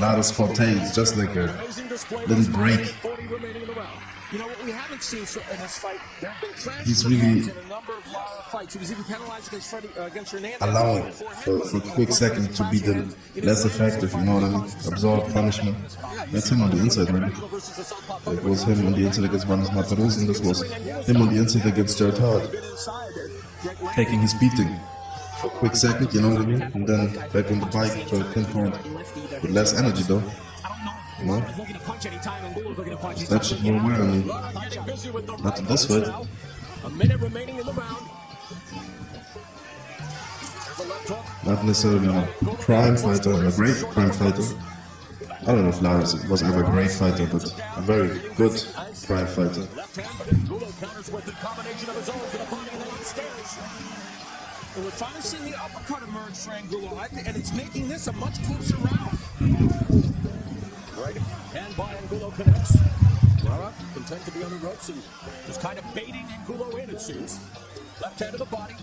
Lara's forte. It's just like a Amazing display. little break. 40 remaining in the round. You know what we haven't seen in this fight? There have been crashes He's really in a number of Lara fights. He was even penalized against Hernandez. allowing for a quick second to be the less effective, you know what I mean? Absorb punishment. That's him on the inside, maybe. It was him on the inside against Vanes Mataros, and this was him on the inside against Jared Hart. Taking his beating for a quick second, you know what I mean? And then back on the bike to a pinpoint with less energy though. You know? That shit more wear on me. Not in this fight. A minute remaining in the round. There's a left hook. Not necessarily a prime fighter, a great prime fighter. I don't know if Lara was ever a great fighter, but a very good prime fighter. Left hand, but Angulo counters with the combination of his own to the body and then upstairs. And we're finally seeing the uppercut emerge for Angulo, and it's making this a much closer round. Right hand by Angulo connects. Lara content to be on the ropes and is kind of baiting Angulo in, it seems. Left hand to the body.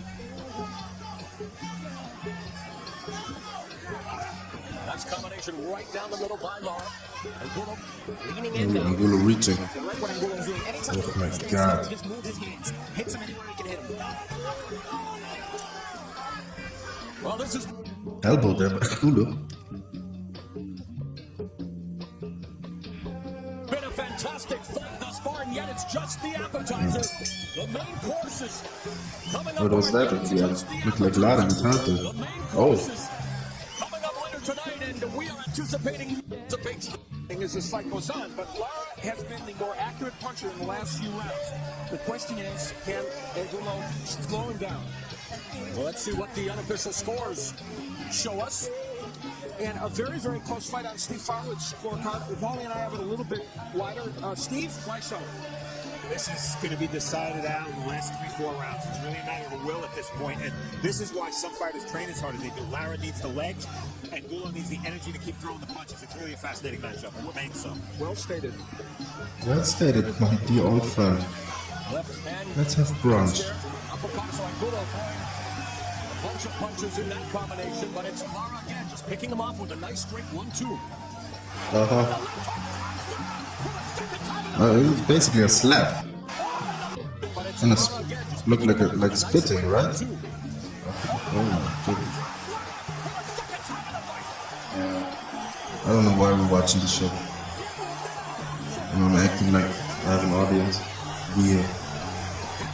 Nice combination right down the middle by Lara. Angulo leaning in now. Angulo reaching. Right what Angulo's doing. Anytime Oh my he god. just moves his hands, hits him anywhere he can hit him. Well, this is Elbow there by Angulo. been a fantastic fight thus far, and yet it's just the appetizer. The main course is coming up. What was that at the end? Looked like Lara with Hart. The main Oh. course is coming up later tonight, and we are anticipating As this fight goes on, but Lara has been the more accurate puncher in the last few rounds. The question is, can Angulo slow him down? Well, let's see what the unofficial scores show us. And a very, very close fight on Steve Farwood's scorecard. Paulie and I have it a little bit wider. Steve, why so? This is going to be decided out in the last 3-4 rounds. It's really a matter of will at this point, and this is why some fighters train as hard as they do. Lara needs the legs, and Angulo needs the energy to keep throwing the punches. It's really a fascinating matchup. It remains so. Well stated. Well stated, my dear old friend. Left hand. Let's have brunch. Uppercut, so Angulo throwing a bunch of punches in that combination, but it's Lara again, just picking him off with a nice straight 1-2. It was basically a slap. And looked like spitting, right? Oh my goodness. I don't know why we're watching this show. And I'm acting like I have an audience. Yeah.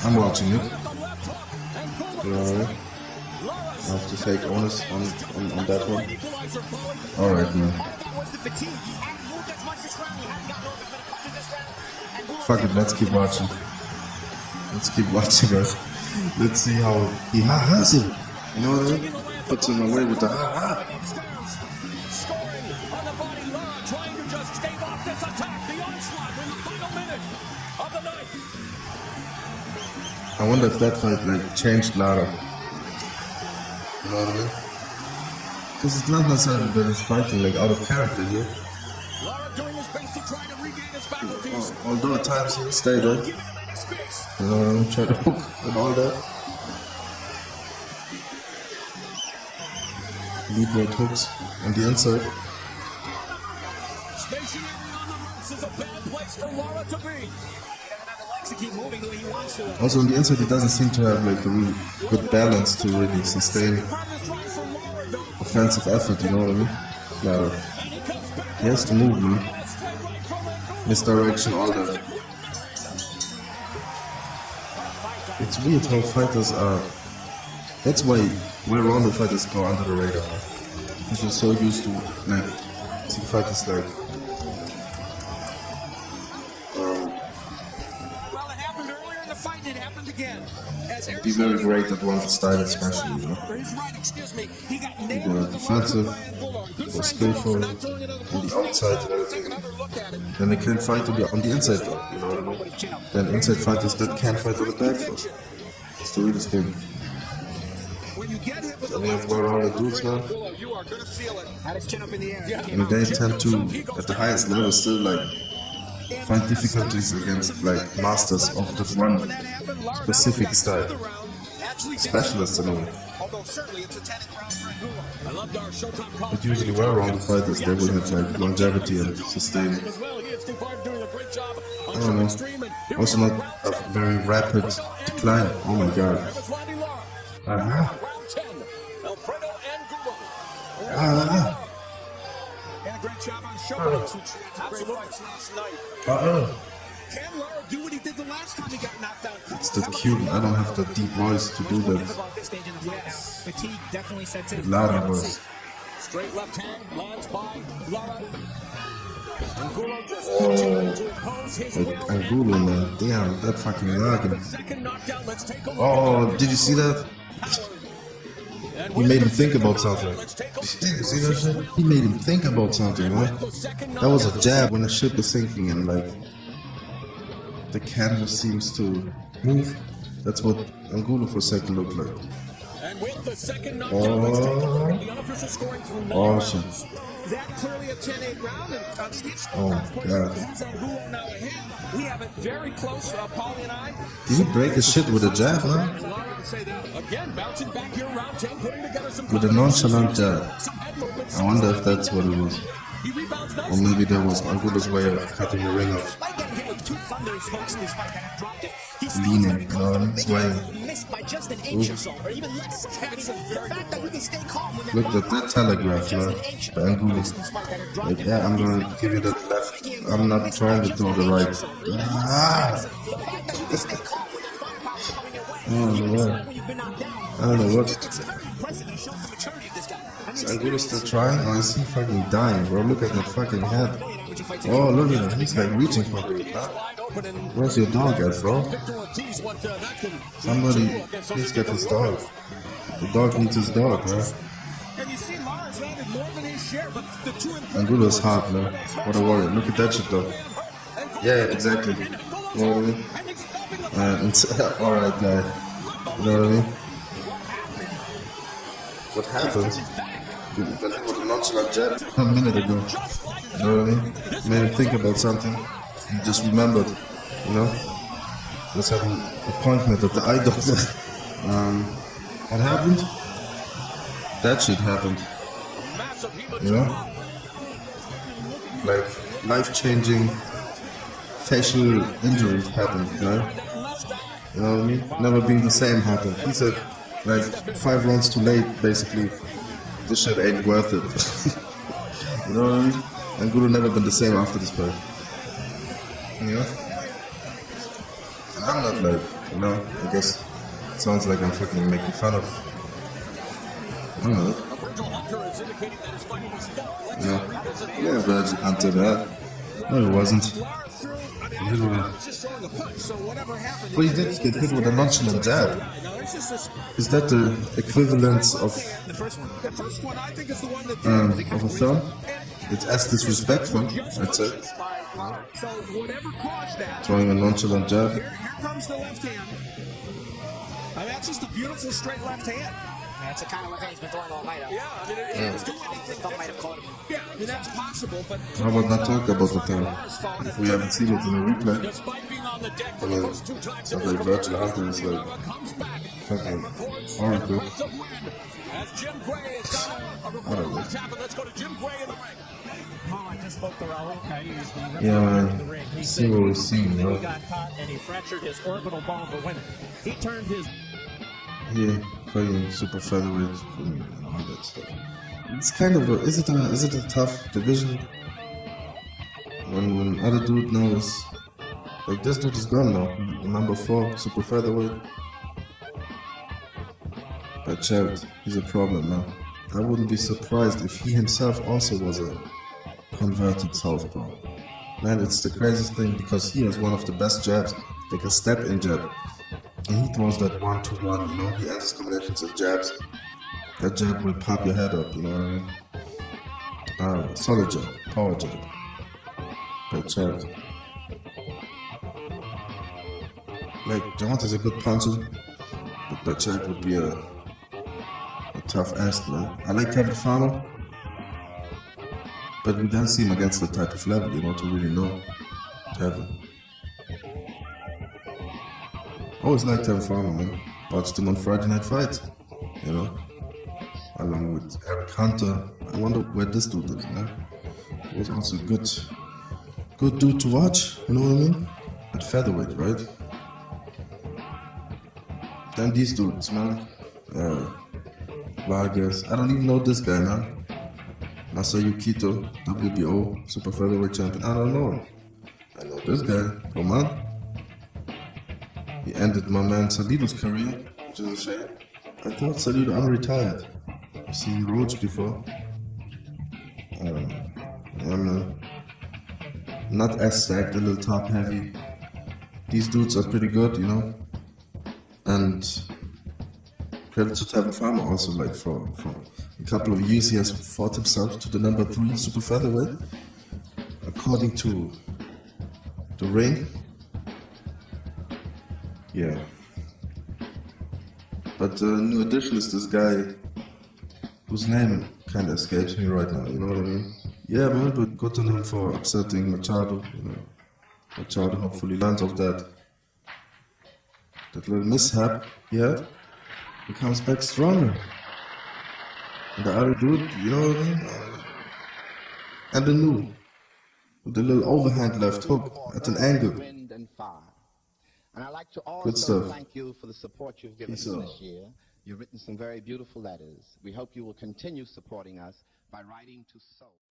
I'm watching it. Alright. I have to take onus on that one. Alright, man. Fuck it, let's keep watching. Let's keep watching, guys. Let's see how he has him. You know what I mean? Puts him away with the ha-ha. Scoring on the body, Lara trying to just stave off this attack. The onslaught in the final minute of the night. I wonder if that fight like changed Lara. You know what I mean? Because it's not necessarily that he's fighting like out of character here. Lara doing his best to try to regain his faculties. Although at times he'll stay there. Giving him any space. You know what I mean? Try to hook and all that. Lead right hooks on the inside. Stationary on the ropes is a bad place for Lara to be. To keep moving the way he wants to. Also on the inside he doesn't seem to have like a really good balance to really sustain offensive effort, you know what I mean? Lara. He has to move, man. misdirection, all that. It's weird how fighters are. That's why well-rounded fighters go under the radar. Because we're so used to like see fighters like Well, it happened earlier in the fight, and it happened again. As be very great at one style, especially, you know. He's right, excuse me. He got They nailed were with the defensive, right. they were skillful on the outside and everything. Then they can't fight on the inside though, you know what I mean? Then inside fighters that can't fight on the back foot. It's the weirdest thing. When you get hit with Then we have well-rounded dudes now. you are gonna feel it. Had his chin up in the air. And they tend to, at the highest level, still like find difficulties against like masters of this one specific style. Specialists anyway. Although certainly it's a 10th round for Angulo. I loved our Showtime call. But usually well-rounded fighters, they will have like longevity and sustain. As well, he is doing a great job on I don't know. stream, and here Also not a very rapid decline. Oh my god. was Robbie Lara. Ah, Round 10, Alfredo Angulo. ah, And a great job on shoulders, which absolutely last night. ah. Can Lara do what he did the last time he got knocked out? It's the cute. I don't have the deep voice to do that. About this stage in the fight now. Fatigue definitely sets in. Louder voice. Straight left hand lands by Lara. Angulo just continuing to impose his will. Angulo, man. Damn, that fucking noggin. Second knockdown, let's take a look. Oh, did you see that? And He made him think about something. let's take a look. Did you see that shit? He made him think about something, man. That was a jab when the ship is sinking and like the canvas seems to move. That's what Angulo for a second looked like. And with the second knockdown, let's take a look at the unofficial scoring through 9 Oh rounds. shit. That clearly a 10-8 round, and on Steve's Oh god. has Angulo now ahead. We have it very close, Paulie and I. Did he break his shit with a jab, huh? Lara to say that. Again, bouncing back here, round 10, putting together some With a nonchalant jab. some head movements. I wonder if that's what it was. He rebounds Or nicely. maybe that was Angulo's way of cutting the ring off. Despite getting hit with two thunderous hooks in this fight that have dropped it, he's Leaning, still very confident, it's making swaying. it missed by just an inch or so, or even less. I mean, the fact that he can stay calm when Look at that telegraph, man. By Angulo. Like, yeah, I'm gonna give you that left. I'm not trying to throw the right. Ah! I don't know what. I don't know what. Is Angulo still trying? Oh, is he fucking dying, bro? Look at that fucking head. Oh, look at him. He's like reaching for it. Huh? Where's your dog at, bro? Somebody, please get his dog. The dog needs his dog, bro. And you see Lara's landed more than his share, but the two Angulo's hot, man. What a warrior. Look at that shit, though. Yeah, exactly. You know what I mean? Alright, guy. You know what I mean? What happened? That was a nonchalant jab a minute ago. You know what I mean? Made him think about something. He just remembered, you know? Let's have an appointment at the eye doctor. What happened? That shit happened. You know? Like, life-changing facial injuries happened, you know? You know what I mean? Never been the same happened. He said, like, 5 rounds too late, basically. This shit ain't worth it. You know what I mean? Angulo never been the same after this fight. You know? And I'm not like, you know, I guess it sounds like I'm fucking making fun of. I don't know. You know? Yeah, Virgin Hunter, man. No, it wasn't. But he did get hit with a nonchalant jab. Is that the equivalent of the first one I think is the one that of a thumb? It's as disrespectful, I'd say. so whatever caused that. Throwing a nonchalant jab. Here comes the left hand. Now that's just a beautiful straight left hand. That's the kind of left hand he's been throwing all night. Yeah, I mean, it's doing His thumb might have caught him. yeah, I mean that's possible, but How about not talk about the thumb? If we haven't seen it in a replay. Despite being on the deck for I the mean, first 2 times, it's like Virgin Hunter is like comes back. fucking horrible. As Jim Gray is down a report on what's happened. Let's go to Jim Gray in the ring. Oh, I just spoke to Raul Cayes, the referee Yeah, in man. the ring. He See said what we've seen, that you he know? got caught and he fractured his orbital bone, but when he turned his Yeah, playing super featherweight and all that stuff. It's kind of a, is it a tough division? when other dude knows, like this dude is gone now, number 4 super featherweight. But Jared, he's a problem now. I wouldn't be surprised if he himself also was a converted southpaw. Man, it's the craziest thing because he has one of the best jabs, like a step-in jab. And he throws that 1-2-1, you know, he enters combinations of jabs. That jab will pop your head up, you know what I mean? Solid jab, power jab. But Jared. Like, Jawante's a good puncher, but Jared would be a tough ask, man. I like Kevin Farmer, but we don't see him against the type of level, you know, to really know Kevin. Always liked Kevin Farmer, man. Watched him on Friday Night Fights, you know, along with Eric Hunter. I wonder where this dude is, man. He was also a good dude to watch, you know what I mean? At featherweight, right? Then these dudes, man. Vargas. I don't even know this guy, man. Masayukito, WBO, super featherweight champion. I don't know him. I know this guy. Come on. He ended my man Salido's career, which is a shame. I thought Salido unretired. I've seen Roach before. Yeah, man. Not as stacked, a little top heavy. These dudes are pretty good, you know. And credit to Tevin Farmer also, like for a couple of years he has fought himself to the number 3 super featherweight. According to the ring. Yeah. But the new addition is this guy whose name kind of escapes me right now, you know what I mean? Yeah, man, but good on him for upsetting Machado, you know. Machado hopefully learns of that little mishap he had. He comes back stronger. And the other dude, you know what I mean? And the new, with the little overhand left hook at an angle. And I'd like to Good also stuff. thank you for the support you've given Peace us out. this year. You've written some very beautiful letters. We hope you will continue supporting us by writing to Soul.